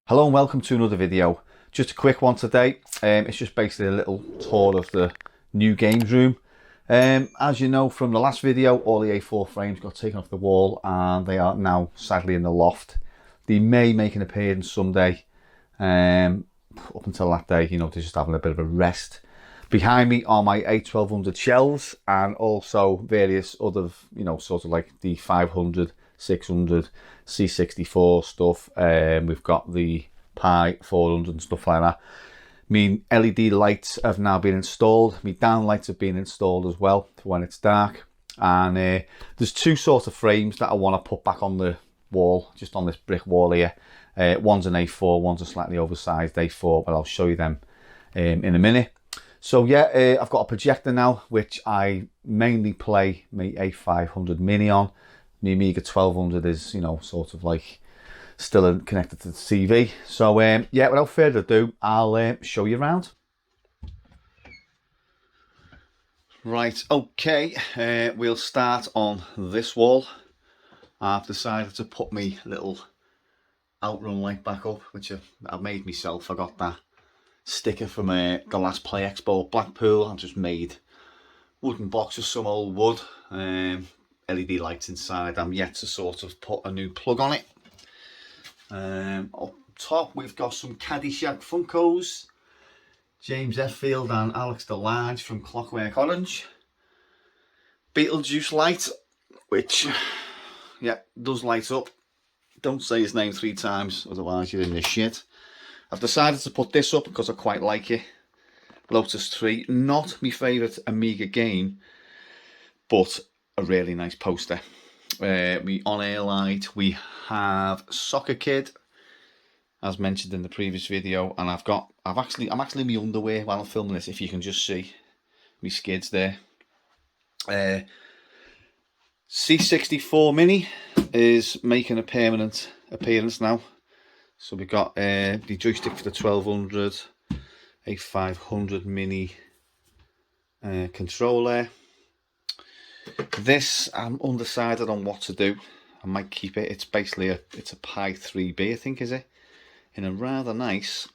Hello and welcome to another video. Just a quick one today. It's just basically a little tour of the new games room. As you know from the last video, all the A4 frames got taken off the wall and they are now sadly in the loft. They may make an appearance someday. Up until that day, they're just having a bit of a rest. Behind me are my A1200 shelves and also various other, sort of like the 500, 600, C64 stuff. We've got the Pi 400 and stuff like that. LED lights have now been installed. Down lights have been installed as well for when it's dark. And there's two sort of frames that I want to put back on the wall, just on this brick wall here. One's an A4, one's a slightly oversized A4, but I'll show you them in a minute. So yeah, I've got a projector now, which I mainly play my A500 Mini on. My Amiga 1200 is, sort of like still connected to the TV. So yeah, without further ado, I'll show you around. Right, okay, we'll start on this wall. I've decided to put my little outrun light back up, which I've made myself. I got that sticker from the last Play Expo at Blackpool. I just made wooden box of some old wood, LED lights inside. I'm yet to sort of put a new plug on it. Up top we've got some Caddyshack Funkos, James Hetfield and Alex DeLarge from Clockwork Orange. Beetlejuice light, which yeah, does light up. Don't say his name 3 times, otherwise you're in this shit. I've decided to put this up because I quite like it. Lotus 3, not my favourite Amiga game, but a really nice poster. We on air light, we have Soccer Kid, as mentioned in the previous video, and I'm actually in my underwear while I'm filming this. If you can just see me skids there. C64 Mini is making a permanent appearance now. So we've got the joystick for the 1200, a 500 Mini controller. This, I'm undecided on what to do. I might keep it. It's basically it's a Pi 3B, I think, is it? In a rather nice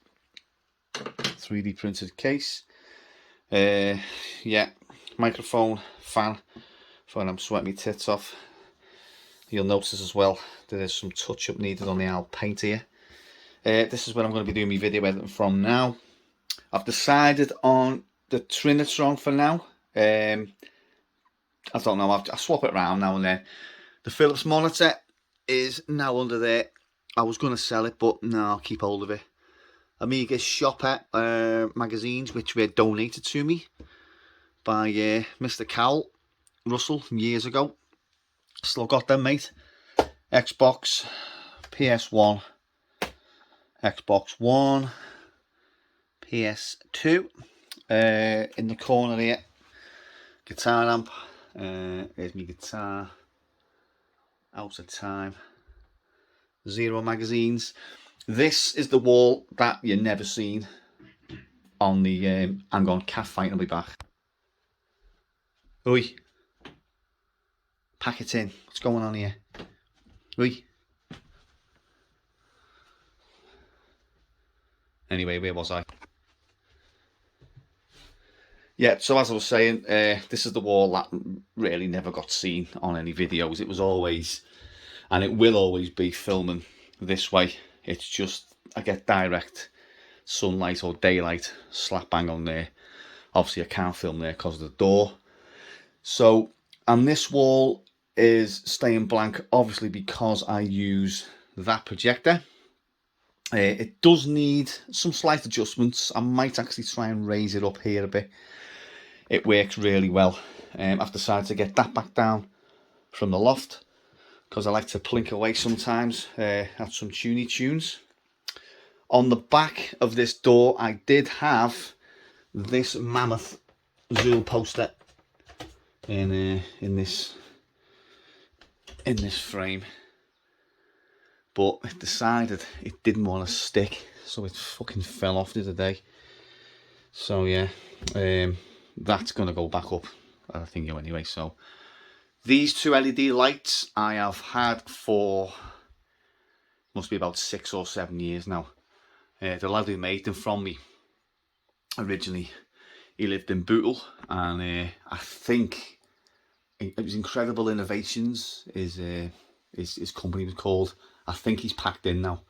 3D printed case. Yeah, microphone, fan for when I'm sweating my tits off. You'll notice as well there is some touch up needed on the old paint here. This is where I'm going to be doing my video editing from now. I've decided on the Trinitron for now. I don't know, I swap it around now and then. The Philips monitor is now under there. I was going to sell it, but no, I'll keep hold of it. Amiga Shopper magazines, which were donated to me by Mr. Cowell Russell from years ago. Still got them, mate. Xbox, PS1, Xbox One, PS2. In the corner here, guitar amp. There's my guitar. Out of Time. Zero magazines. This is the wall that you've never seen on the hang on, cat fight will be back. Oi. Pack it in. What's going on here? Oi. Anyway, where was I? Yeah, so as I was saying, this is the wall that really never got seen on any videos. It was always, and it will always be, filming this way. It's just, I get direct sunlight or daylight slap bang on there. Obviously I can't film there because of the door. So, and this wall is staying blank, obviously because I use that projector. It does need some slight adjustments. I might actually try and raise it up here a bit. It works really well. I've decided to get that back down from the loft because I like to plink away sometimes at some tuney tunes. On the back of this door, I did have this mammoth Zool poster in this frame, but it decided it didn't want to stick, so it fucking fell off the other day. So yeah, that's going to go back up, I think, anyway. So these two LED lights I have had for, must be about 6 or 7 years now. The lad who made them from me originally, he lived in Bootle, and I think it was Incredible Innovations. His company was called. I think he's packed in now.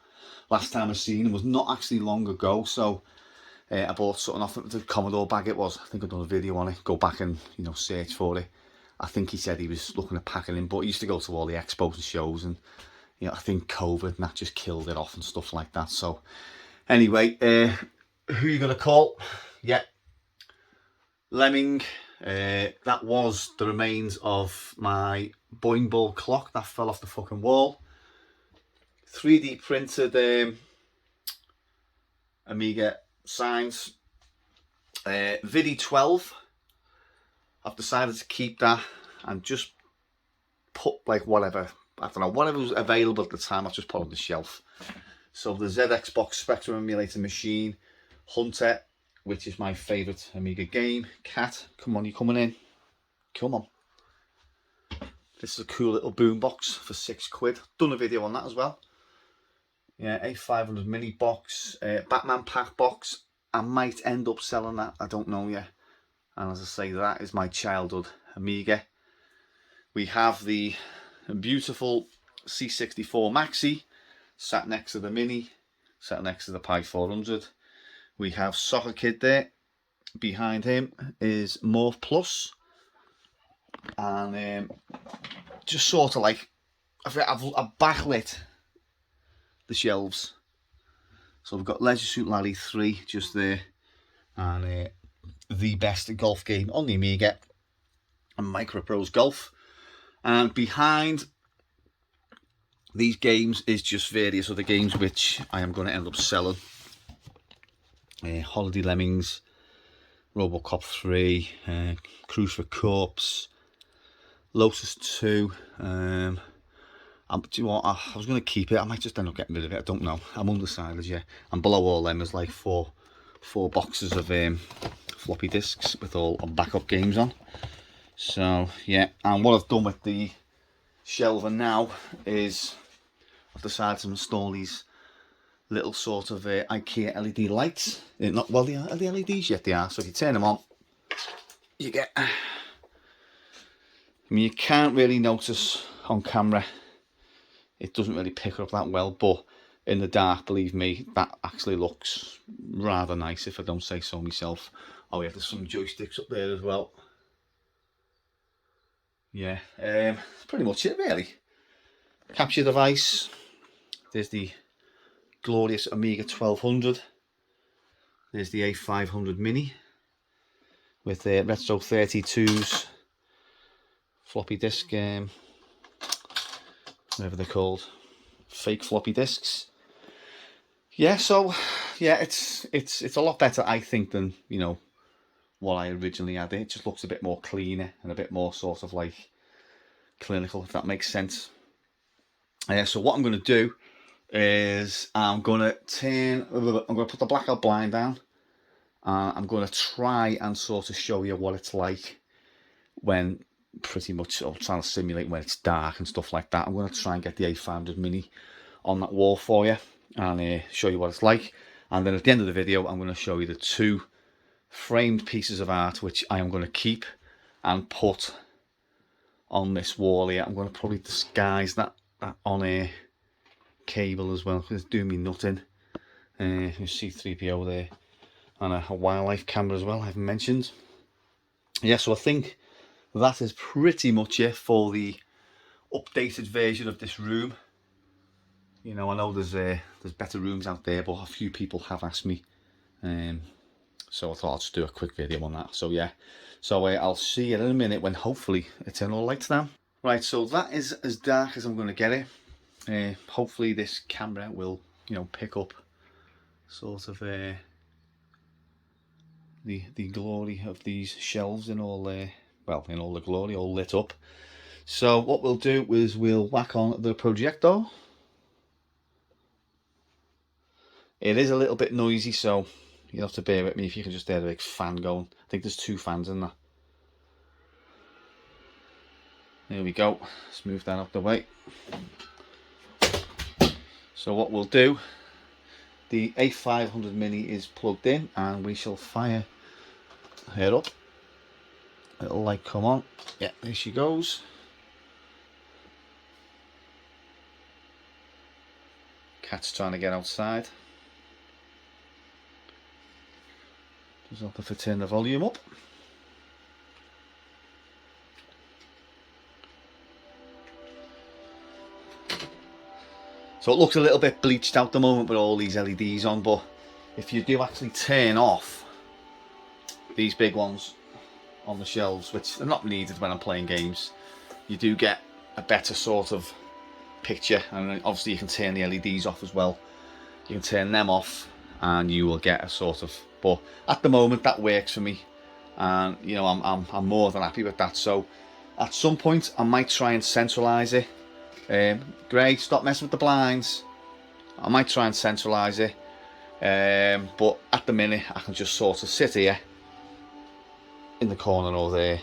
Last time I seen him was not actually long ago, so I bought something off the Commodore bag it was. I think I've done a video on it. Go back and search for it. I think he said he was looking at packing in, but he used to go to all the expos and shows, and I think COVID and that just killed it off and stuff like that. So anyway, who are you gonna call? Yeah, Lemming. That was the remains of my Boing Ball clock that fell off the fucking wall. 3D printed Amiga signs. VD12. I've decided to keep that and just put like whatever, I don't know, whatever was available at the time, I've just put on the shelf. So the ZX Box Spectrum Emulator Machine, Hunter, which is my favourite Amiga game. Cat, come on, you coming in? Come on. This is a cool little boombox for £6. Done a video on that as well. Yeah, A500 mini box, Batman pack box. I might end up selling that, I don't know yet. And as I say, that is my childhood Amiga. We have the beautiful C64 Maxi, sat next to the Mini, sat next to the Pi 400. We have Soccer Kid there. Behind him is Morph Plus. And just sort of like, I've backlit the shelves. So we've got Leisure Suit Larry 3 just there. And the best golf game on the Amiga. And Microprose Golf. And behind these games is just various other games which I am going to end up selling. Holiday Lemmings, Robocop 3, Cruise for Corpse, Lotus 2. Do you know what? I was going to keep it. I might just end up getting rid of it. I don't know. I'm undecided yet. And below all them is like four boxes of floppy disks with all backup games on. So yeah, and what I've done with the shelving now is I've decided to install these little sort of IKEA LED lights. Not well, are the LEDs yet? They are. So if you turn them on, you get. I mean, you can't really notice on camera. It doesn't really pick up that well, but in the dark, believe me, that actually looks rather nice if I don't say so myself. Oh yeah, there's some joysticks up there as well. Yeah, that's pretty much it really. Capture device. There's the glorious Amiga 1200. There's the A500 Mini with the Retro 32s, floppy disk, whatever they're called, fake floppy disks. Yeah, so yeah, it's a lot better, I think, than what I originally had. It just looks a bit more cleaner and a bit more sort of like clinical, if that makes sense. So what I'm going to do is I'm going to put the blackout blind down. I'm going to try and sort of show you what it's like when pretty much, or trying to simulate when it's dark and stuff like that. I'm going to try and get the A500 Mini on that wall for you and show you what it's like. And then at the end of the video, I'm going to show you the two framed pieces of art which I am going to keep and put on this wall here. I'm going to probably disguise that on a cable as well, because it's doing me nothing. You see 3PO there and a wildlife camera as well, I haven't mentioned. Yeah, so I think that is pretty much it for the updated version of this room. I know there's better rooms out there, but a few people have asked me, so I thought I'll just do a quick video on that. So yeah, so I'll see you in a minute when hopefully it's in all lights down. Right, so that is as dark as I'm going to get it. Hopefully this camera will pick up sort of the glory of these shelves in all in all the glory, all lit up. So what we'll do is we'll whack on the projector. It is a little bit noisy, so you'll have to bear with me if you can just hear the big fan going. I think there's two fans in there. There we go. Let's move that out the way. So what we'll do the A500 Mini is plugged in, and we shall fire her up. Little light come on. Yeah, there she goes. Cat's trying to get outside. Just have to turn the volume up. So it looks a little bit bleached out at the moment with all these LEDs on, but if you do actually turn off these big ones on the shelves, which are not needed when I'm playing games, you do get a better sort of picture. And obviously you can turn the LEDs off as well. You can turn them off and you will get a sort of, but at the moment that works for me, and you know, I'm more than happy with that. So at some point I might try and centralize it. Gray, stop messing with the blinds. I might try and centralize it, but at the minute I can just sort of sit here in the corner over there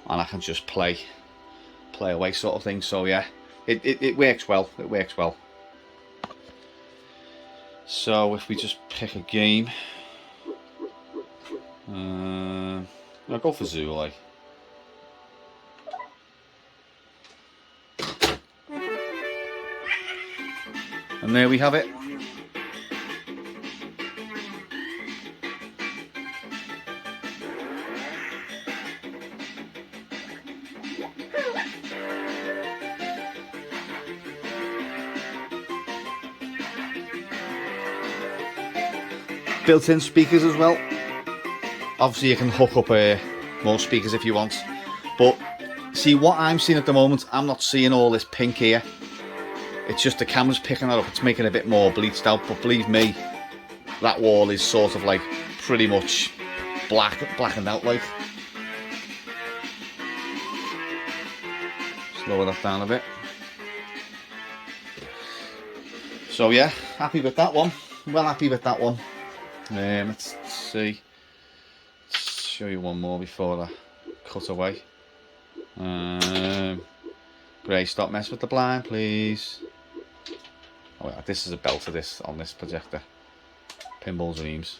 and I can just play away sort of thing. So yeah, it works well. It works well. So if we just pick a game, I'll go for Zoo, like. And there we have it. Built-in speakers as well. Obviously you can hook up more speakers if you want, but see what I'm seeing at the moment, I'm not seeing all this pink here. It's just the camera's picking that up. It's making it a bit more bleached out, but believe me, that wall is sort of like pretty much blackened out like. Lower that down a bit. So yeah, happy with that one. Well happy with that one. Let's see. Let's show you one more before I cut away. Gray, stop messing with the blind, please. Oh yeah, this is a belt of this on this projector. Pinball Dreams.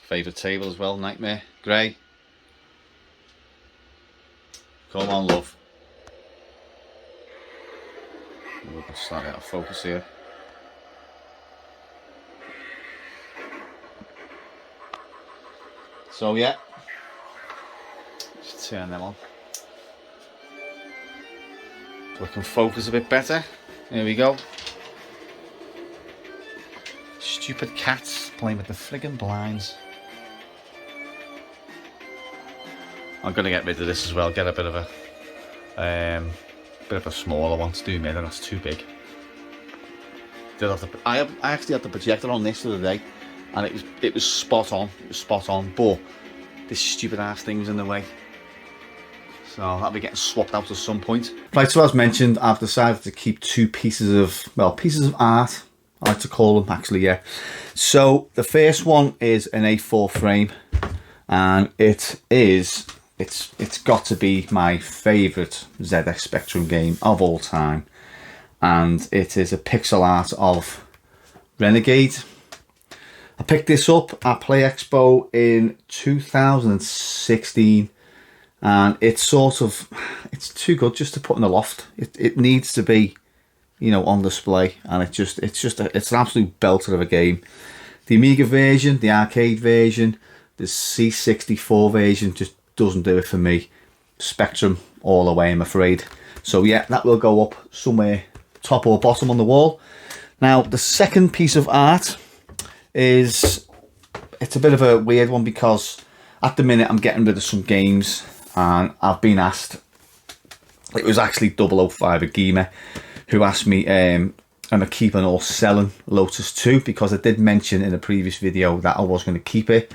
Favourite table as well, Nightmare. Gray. Come on, love. We'll start out of focus here. So yeah, just turn them on so we can focus a bit better. There we go. Stupid cats playing with the friggin' blinds. I'm gonna get rid of this as well. Get a bit of a smaller one to do me. That's too big. I actually had the projector on this the other day, and it was spot on. It was spot on, but this stupid ass thing was in the way. So that'll be getting swapped out at some point. Right, so as mentioned, I've decided to keep two pieces of art. I like to call them, actually, yeah. So the first one is an A4 frame, and it's got to be my favourite ZX Spectrum game of all time, and it is a pixel art of Renegade. I picked this up at Play Expo in 2016, and it's too good just to put in the loft. It needs to be, you know, on display, and it's an absolute belter of a game. The Amiga version, the arcade version, the C64 version just doesn't do it for me. Spectrum all the way, I'm afraid. So yeah, that will go up somewhere top or bottom on the wall. Now the second piece of art it's a bit of a weird one, because at the minute I'm getting rid of some games, and I've been asked, it was actually 005 a gamer who asked me am I keeping or selling Lotus 2, because I did mention in a previous video that I was going to keep it,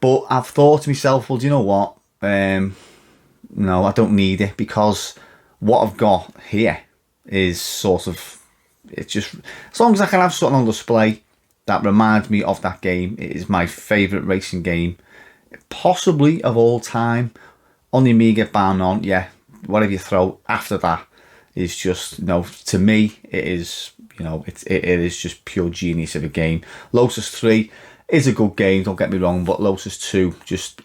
but I've thought to myself, well, do you know what, no, I don't need it, because what I've got here is sort of, it's just, as long as I can have something on display that reminds me of that game. It is my favourite racing game, possibly of all time. On the Amiga, bar none, yeah, whatever you throw after that, is just, you know, to me, it is, you know, it is just pure genius of a game. Lotus 3 is a good game, don't get me wrong, but Lotus 2,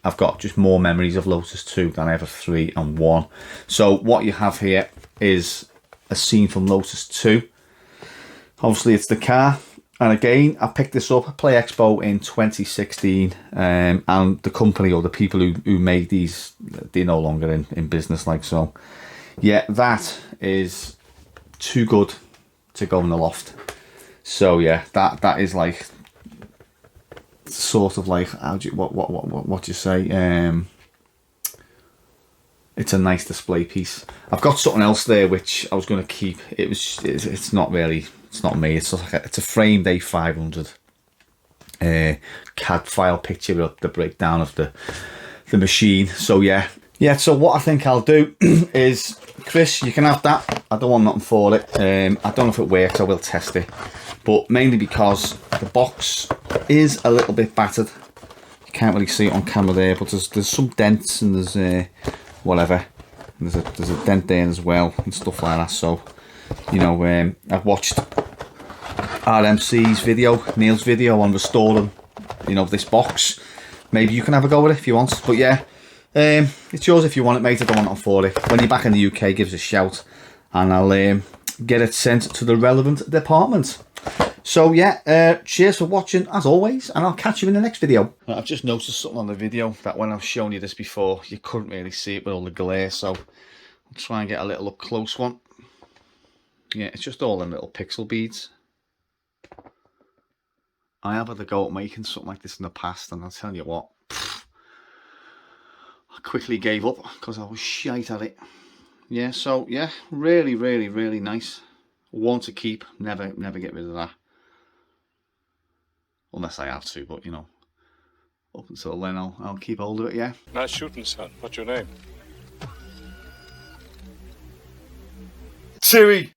I've got just more memories of Lotus 2 than I have of 3 and 1. So what you have here is a scene from Lotus 2. Obviously it's the car, and again, I picked this up at Play Expo in 2016, and the company, or the people who made these, they're no longer in business, like so. Yeah, that is too good to go in the loft. So yeah, that is like sort of like, what do you say? It's a nice display piece. I've got something else there which I was going to keep. It's not really, it's not me. It's like it's a framed A500 CAD file picture of the breakdown of the machine. So yeah. So what I think I'll do is, Chris, you can have that. I don't want nothing for it. I don't know if it works. I will test it, but mainly because the box is a little bit battered. You can't really see it on camera there, but there's some dents, and there's whatever. And there's a dent there as well, and stuff like that. So, you know, I've watched RMC's video, Neil's video on restoring, you know, this box. Maybe you can have a go with it if you want. But yeah, it's yours if you want it, mate. I don't want it for it. When you're back in the UK, give us a shout, and I'll get it sent to the relevant department. So yeah, cheers for watching as always, and I'll catch you in the next video. I've just noticed something on the video that when I was showing you this before, you couldn't really see it with all the glare, so I'll try and get a little up close one. Yeah, it's just all them little pixel beads. I have had a go at making something like this in the past, and I'll tell you what, I quickly gave up because I was shite at it. Yeah, so yeah, really, really, really nice. One to keep, never get rid of that. Unless I have to, but you know, up until then I'll keep hold of it, yeah. Nice shooting, son. What's your name? Chewie!